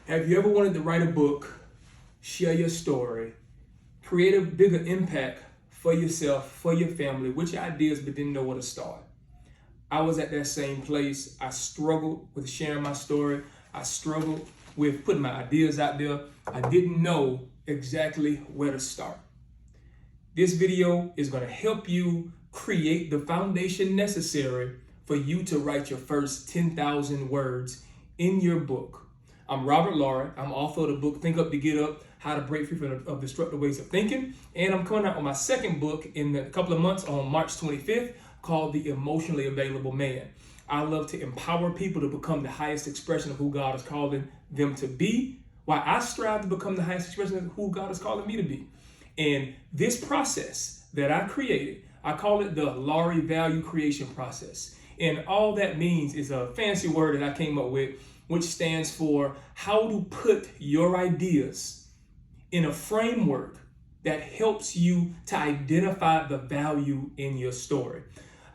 Have you ever wanted to write a book, share your story, create a bigger impact for yourself, for your family, with your ideas, but didn't know where to start? I was at that same place. I struggled with sharing my story. I struggled with putting my ideas out there. I didn't know exactly where to start. This video is going to help you create the foundation necessary for you to write your first 10,000 words in your book. I'm Robert Laurie. I'm author of the book Think Up to Get Up, How to Break Free from Destructive Ways of Thinking. And I'm coming out with my second book in a couple of months on March 25th called The Emotionally Available Man. I love to empower people to become the highest expression of who God is calling them to be, while I strive to become the highest expression of who God is calling me to be. And this process that I created, I call it the Laurie Value Creation Process. And all that means is a fancy word that I came up with, which stands for how to put your ideas in a framework that helps you to identify the value in your story.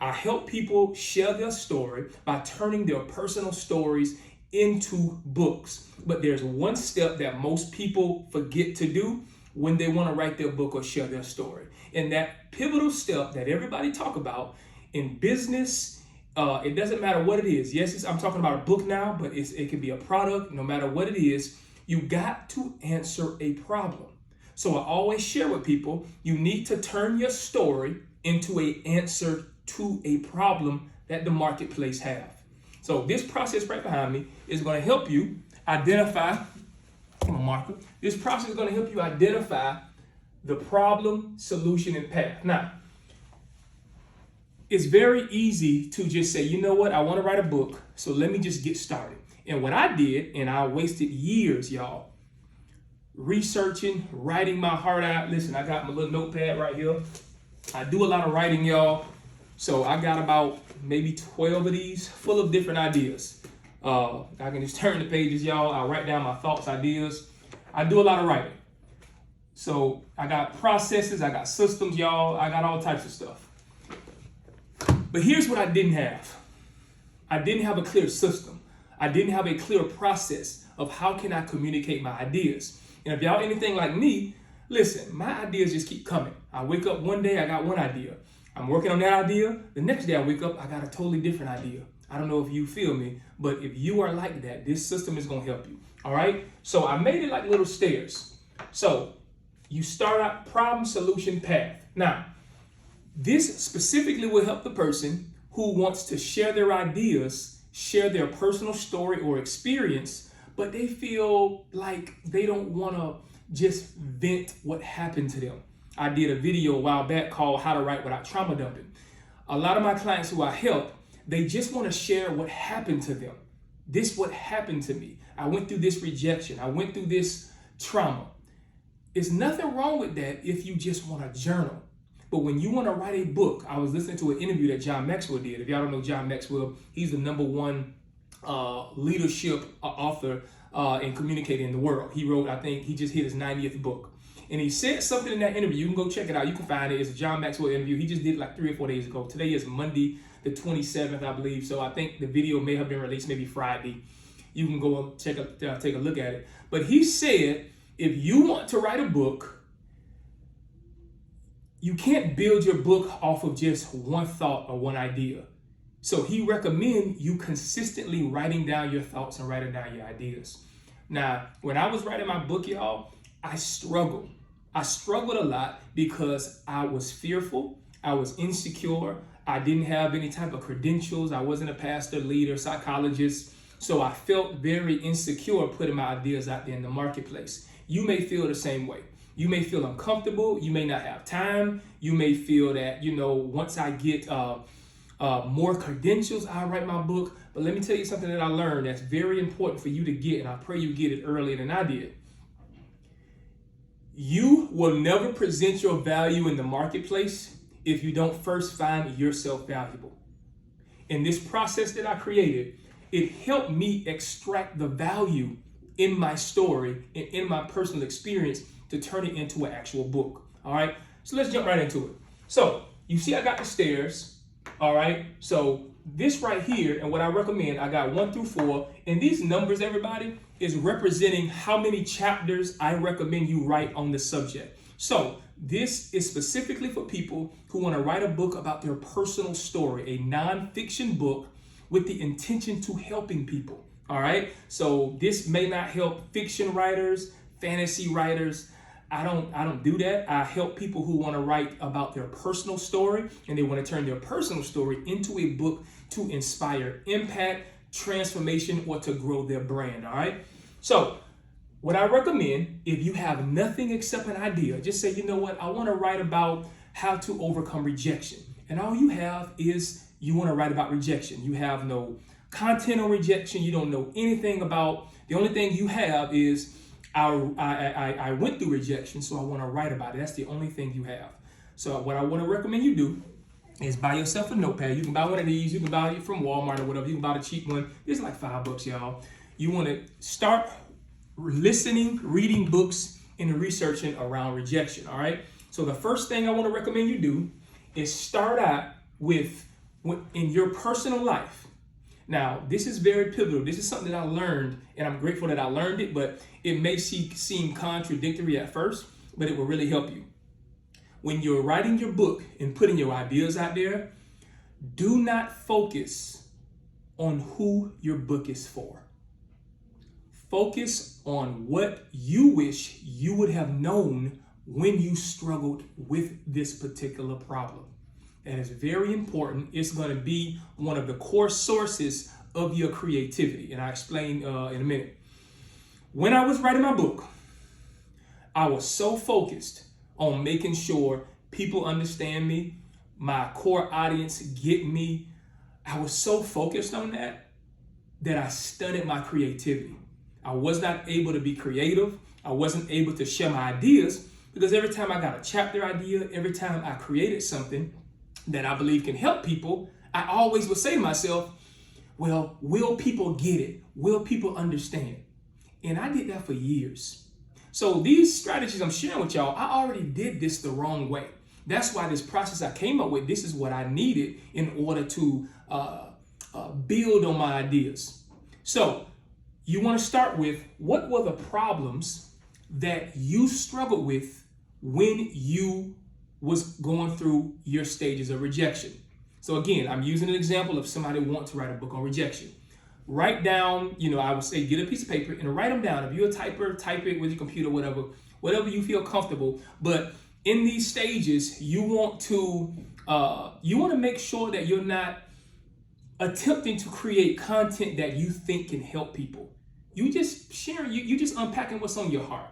I help people share their story by turning their personal stories into books. But there's one step that most people forget to do when they want to write their book or share their story. And that pivotal step that everybody talk about in business, it doesn't matter what it is. Yes, I'm talking about a book now, but it can be a product. No matter what it is, you got to answer a problem. So I always share with people, you need to turn your story into an answer to a problem that the marketplace have. So this process right behind me is going to help you identify, this process is going to help you identify the problem, solution, and path. Now, it's very easy to just say, you know what, I want to write a book, so let me just get started. And what I did, and I wasted years, y'all, researching, writing my heart out. Listen, I got my little notepad right here. I do a lot of writing, y'all. So I got about maybe 12 of these full of different ideas. I can just turn the pages, y'all. I write down my thoughts, ideas. I do a lot of writing. So I got processes, I got systems, y'all. I got all types of stuff. But here's what I didn't have. I didn't have a clear system. I didn't have a clear process of how can I communicate my ideas. And if y'all anything like me, listen, my ideas just keep coming. I wake up one day, I got one idea. I'm working on that idea. The next day I wake up, I got a totally different idea. I don't know if you feel me, but if you are like that, this system is going to help you. All right? So I made it like little stairs. So you start out problem, solution, path. Now, this specifically will help the person who wants to share their ideas, share their personal story or experience, but they feel like they don't want to just vent what happened to them. I did a video a while back called How to Write Without Trauma Dumping. A lot of my clients who I help, they just want to share what happened to them. This what happened to me. I went through this rejection. I went through this trauma. There's nothing wrong with that if you just want to journal. But when you want to write a book, I was listening to an interview that John Maxwell did. If y'all don't know John Maxwell, he's the #1 leadership author in communicating in the world. He wrote, I think he just hit his 90th book. And he said something in that interview. You can go check it out. You can find it. It's a John Maxwell interview. He just did it like 3 or 4 days ago. Today is Monday, the 27th, I believe. So I think the video may have been released maybe Friday. You can go and take a look at it. But he said, if you want to write a book, you can't build your book off of just one thought or one idea. So he recommends you consistently writing down your thoughts and writing down your ideas. Now, when I was writing my book, y'all, I struggled. I struggled a lot because I was fearful. I was insecure. I didn't have any type of credentials. I wasn't a pastor, leader, psychologist. So I felt very insecure putting my ideas out there in the marketplace. You may feel the same way. You may feel uncomfortable. You may not have time. You may feel that, once I get more credentials, I'll write my book. But let me tell you something that I learned that's very important for you to get, and I pray you get it earlier than I did. You will never present your value in the marketplace if you don't first find yourself valuable. In this process that I created, it helped me extract the value in my story and in my personal experience to turn it into an actual book. All right, so let's jump right into it. So you see I got the stairs. All right, so this right here, and what I recommend, I got 1 through 4, and these numbers, everybody, is representing how many chapters I recommend you write on the subject. So this is specifically for people who want to write a book about their personal story, a nonfiction book with the intention to helping people. All right. So this may not help fiction writers, fantasy writers. I don't do that. I help people who want to write about their personal story, and they want to turn their personal story into a book to inspire impact, transformation, or to grow their brand. All right. So what I recommend, if you have nothing except an idea, just say, you know what, I want to write about how to overcome rejection. And all you have is you want to write about rejection. You have no content on rejection. You don't know anything about, the only thing you have is I went through rejection, so I want to write about it. That's the only thing you have. So what I want to recommend you do is buy yourself a notepad. You can buy one of these. You can buy it from Walmart or whatever. You can buy the cheap one. It's like $5, y'all. You want to start listening, reading books, and researching around rejection. All right. So the first thing I want to recommend you do is start out with in your personal life. Now, this is very pivotal. This is something that I learned, and I'm grateful that I learned it, but it may seem contradictory at first, but it will really help you. When you're writing your book and putting your ideas out there, do not focus on who your book is for. Focus on what you wish you would have known when you struggled with this particular problem. That is very important. It's going to be one of the core sources of your creativity. And I'll explain in a minute. When I was writing my book, I was so focused on making sure people understand me, my core audience get me. I was so focused on that I stunted my creativity. I was not able to be creative. I wasn't able to share my ideas because every time I got a chapter idea, every time I created something that I believe can help people, I always would say to myself, well, will people get it? Will people understand? And I did that for years. So these strategies I'm sharing with y'all, I already did this the wrong way. That's why this process I came up with, this is what I needed in order to build on my ideas. So you want to start with, what were the problems that you struggled with when you was going through your stages of rejection? So again, I'm using an example of somebody who wants to write a book on rejection. Write down, I would say get a piece of paper and write them down. If you're a typer, type it with your computer, whatever you feel comfortable. But in these stages, you want to make sure that you're not attempting to create content that you think can help people. You just sharing, you just unpacking what's on your heart.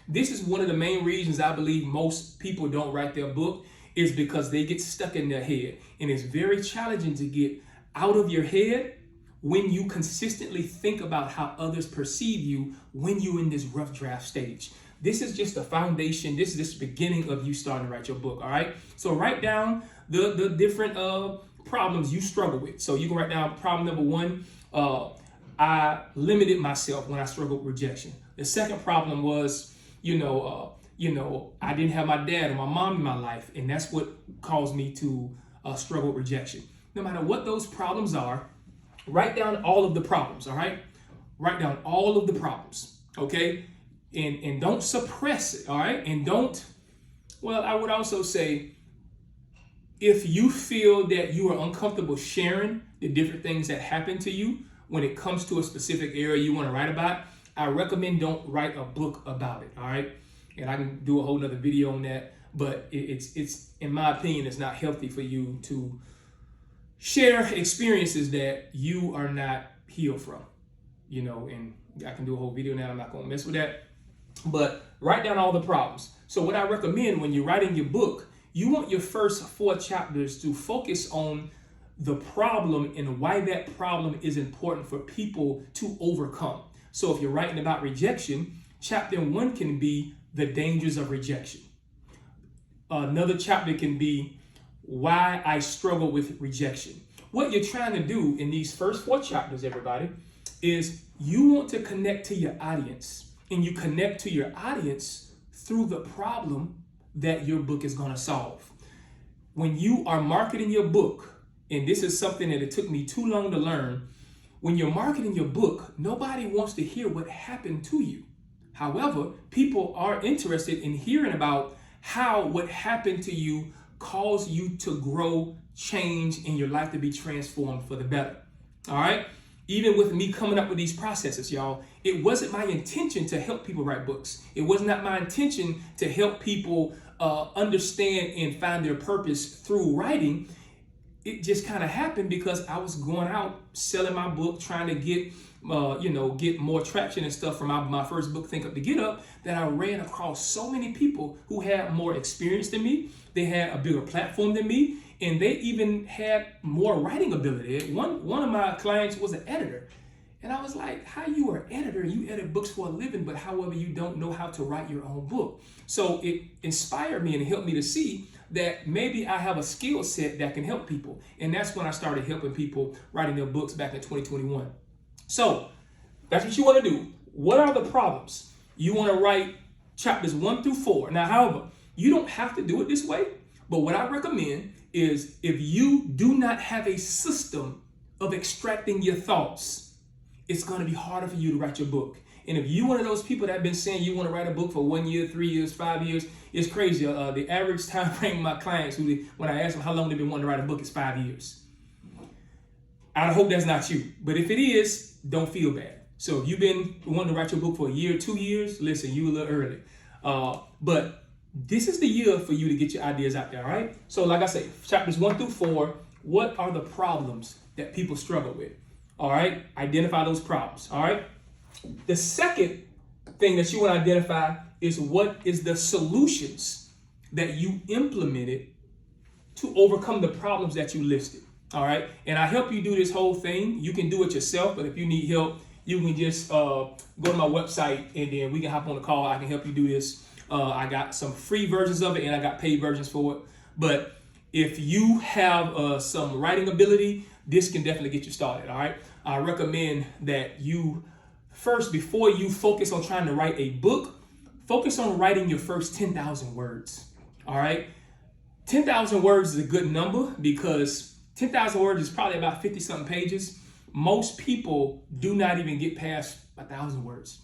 This is one of the main reasons I believe most people don't write their book, is because they get stuck in their head. And it's very challenging to get out of your head when you consistently think about how others perceive you when you're in this rough draft stage. This is just the foundation. This is the beginning of you starting to write your book, all right? So write down the different problems you struggle with. So you can write down problem number 1, I limited myself when I struggled with rejection. The second problem was, I didn't have my dad or my mom in my life, and that's what caused me to struggle with rejection. No matter what those problems are, write down all of the problems, all right? Write down all of the problems, okay? And don't suppress it, all right? And I would also say, if you feel that you are uncomfortable sharing the different things that happen to you when it comes to a specific area you want to write about, I recommend don't write a book about it, all right? And I can do a whole nother video on that, but it's in my opinion, it's not healthy for you to share experiences that you are not healed from, and I can do a whole video now. I'm not going to mess with that, but write down all the problems. So what I recommend when you're writing your book, you want your first 4 chapters to focus on the problem and why that problem is important for people to overcome. So if you're writing about rejection, chapter 1 can be the dangers of rejection. Another chapter can be why I struggle with rejection. What you're trying to do in these first 4 chapters, everybody, is you want to connect to your audience, and you connect to your audience through the problem that your book is going to solve. When you are marketing your book and this is something that it took me too long to learn. When you're marketing your book, nobody wants to hear what happened to you. However, people are interested in hearing about how what happened to you caused you to grow, change, in your life to be transformed for the better. All right? Even with me coming up with these processes, y'all, it wasn't my intention to help people write books. It was not my intention to help people understand and find their purpose through writing. It just kind of happened because I was going out selling my book, trying to get get more traction and stuff from my first book, Think Up to Get Up, that I ran across so many people who had more experience than me. They had a bigger platform than me, and they even had more writing ability. One of my clients was an editor, and I was like, how you are an editor, you edit books for a living, but however you don't know how to write your own book. So it inspired me and helped me to see that maybe I have a skill set that can help people. And that's when I started helping people writing their books back in 2021. So that's what you want to do. What are the problems? You want to write chapters 1 through 4. Now, however, you don't have to do it this way, but what I recommend is if you do not have a system of extracting your thoughts, it's going to be harder for you to write your book. And if you're one of those people that have been saying you want to write a book for 1 year, 3 years, 5 years, it's crazy. The average time frame of my clients, when I ask them how long they've been wanting to write a book, is 5 years. I hope that's not you. But if it is, don't feel bad. So if you've been wanting to write your book for a year, 2 years, listen, you a little early. But this is the year for you to get your ideas out there, all right? So like I say, chapters 1 through 4, what are the problems that people struggle with? All right, identify those problems, all right? The second thing that you want to identify is what is the solutions that you implemented to overcome the problems that you listed, all right? And I help you do this whole thing. You can do it yourself, but if you need help, you can just go to my website and then we can hop on a call. I can help you do this. I got some free versions of it and I got paid versions for it. But if you have some writing ability, this can definitely get you started, all right? I recommend that you first, before you focus on trying to write a book, focus on writing your first 10,000 words, all right? 10,000 words is a good number because 10,000 words is probably about 50-something pages. Most people do not even get past 1,000 words.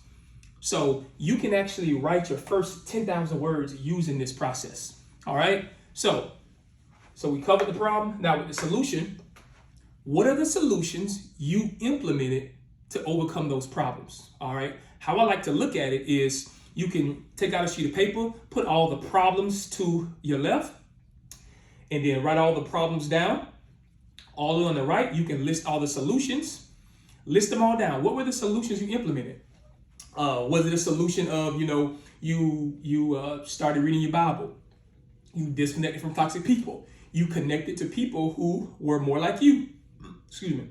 So you can actually write your first 10,000 words using this process, all right? So we covered the problem. Now with the solution, what are the solutions you implemented to overcome those problems, all right? How I like to look at it is you can take out a sheet of paper, put all the problems to your left, and then write all the problems down. All on the right, you can list all the solutions. List them all down. What were the solutions you implemented? Was it a solution of, you started reading your Bible? You disconnected from toxic people. You connected to people who were more like you. Excuse me.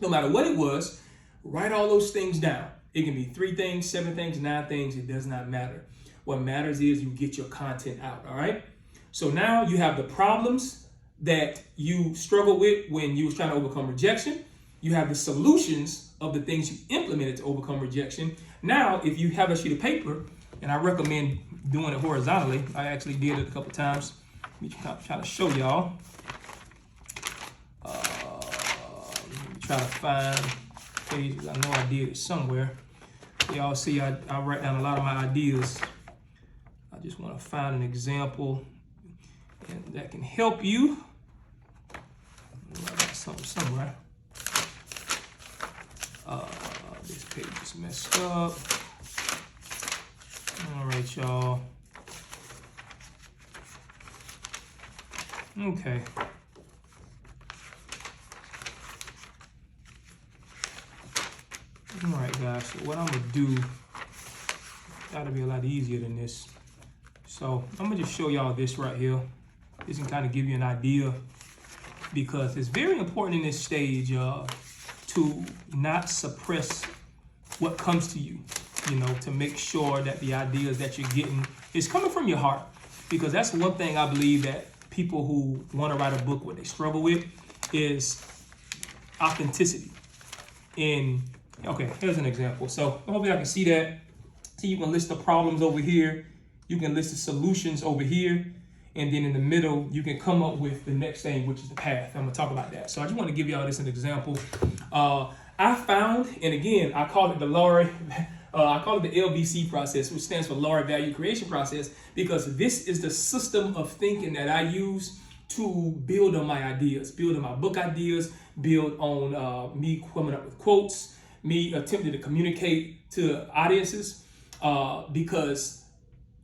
No matter what it was, write all those things down. It can be 3 things, 7 things, 9 things. It does not matter. What matters is you get your content out, all right? So now you have the problems that you struggle with when you was trying to overcome rejection. You have the solutions of the things you implemented to overcome rejection. Now, if you have a sheet of paper, and I recommend doing it horizontally. I actually did it a couple times. Let me try to show y'all. Try to find pages. I know I did it somewhere. Y'all see I write down a lot of my ideas. I just want to find an example and that can help you. I got something somewhere. This page is messed up. All right, y'all. Okay. All right, guys, so what I'm gonna do, gotta be a lot easier than this. So I'm gonna just show y'all this right here. This can kind of give you an idea because it's very important in this stage to not suppress what comes to you, to make sure that the ideas that you're getting is coming from your heart. Because that's one thing I believe that people who want to write a book, what they struggle with is authenticity. Okay, here's an example. So hopefully I can see that. See, you can list the problems over here. You can list the solutions over here. And then in the middle, you can come up with the next thing, which is the path. I'm gonna talk about that. So I just want to give y'all this as an example. I found, and again, I call it the LVC process, which stands for Laurie Value Creation Process, because this is the system of thinking that I use to build on my ideas, build on my book ideas, build on me coming up with quotes, me attempting to communicate to audiences, because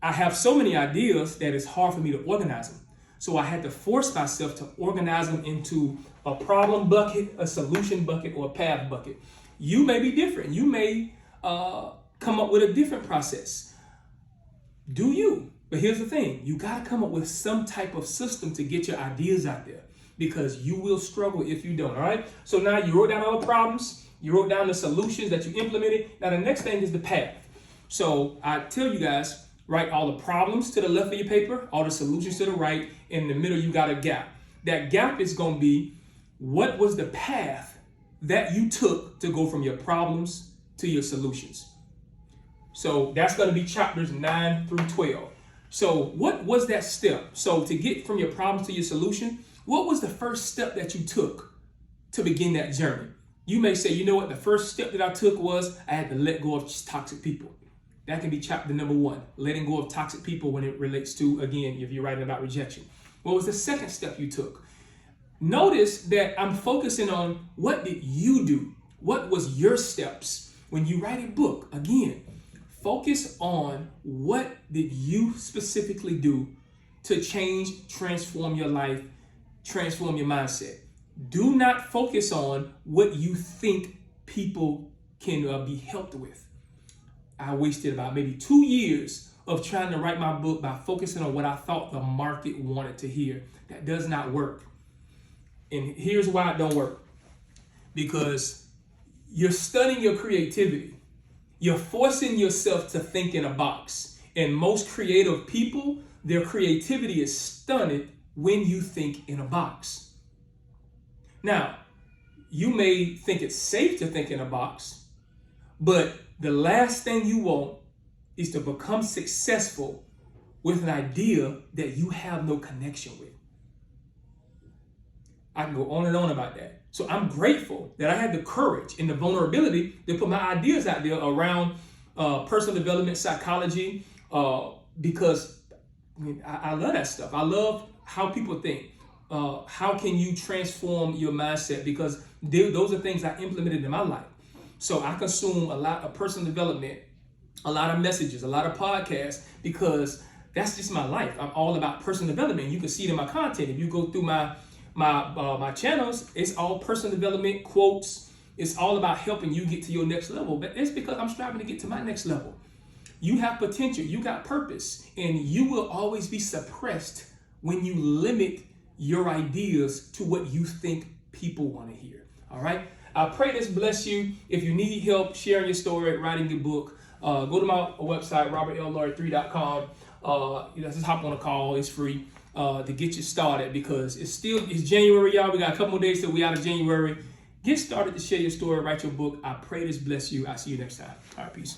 I have so many ideas that it's hard for me to organize them. So I had to force myself to organize them into a problem bucket, a solution bucket, or a path bucket. You may be different. You may come up with a different process. Do you? But here's the thing. You got to come up with some type of system to get your ideas out there, because you will struggle if you don't, all right? So now you wrote down all the problems. You wrote down the solutions that you implemented. Now the next thing is the path. So I tell you guys, write all the problems to the left of your paper, all the solutions to the right. In the middle, you got a gap. That gap is going to be, what was the path that you took to go from your problems to your solutions? So that's going to be chapters 9 through 12. So what was that step? So to get from your problems to your solution, what was the first step that you took to begin that journey? You may say, you know what, the first step that I took was I had to let go of toxic people. That can be chapter number 1, letting go of toxic people when it relates to, again, if you're writing about rejection. What was the second step you took? Notice that I'm focusing on, what did you do? What was your steps? When you write a book, again, focus on what did you specifically do to change, transform your life, transform your mindset. Do not focus on what you think people can be helped with. I wasted about maybe 2 years of trying to write my book by focusing on what I thought the market wanted to hear. That does not work. And here's why it don't work. Because you're stunning your creativity. You're forcing yourself to think in a box. And most creative people, their creativity is stunted when you think in a box. Now, you may think it's safe to think in a box, but the last thing you want is to become successful with an idea that you have no connection with. I can go on and on about that. So I'm grateful that I had the courage and the vulnerability to put my ideas out there around personal development, psychology, because I love that stuff. I love how people think. How can you transform your mindset? Because those are things I implemented in my life. So I consume a lot of personal development, a lot of messages, a lot of podcasts, because that's just my life. I'm all about personal development. You can see it in my content. If you go through my channels, it's all personal development, quotes. It's all about helping you get to your next level. But it's because I'm striving to get to my next level. You have potential. You got purpose. And you will always be suppressed when you limit your ideas to what you think people want to hear. All right? I pray this bless you. If you need help sharing your story, writing your book, go to my website, robertlaurie3.com. Just hop on a call. It's free to get you started, because it's January, y'all. We got a couple more days till we out of January. Get started to share your story, write your book. I pray this bless you. I'll see you next time. All right, peace.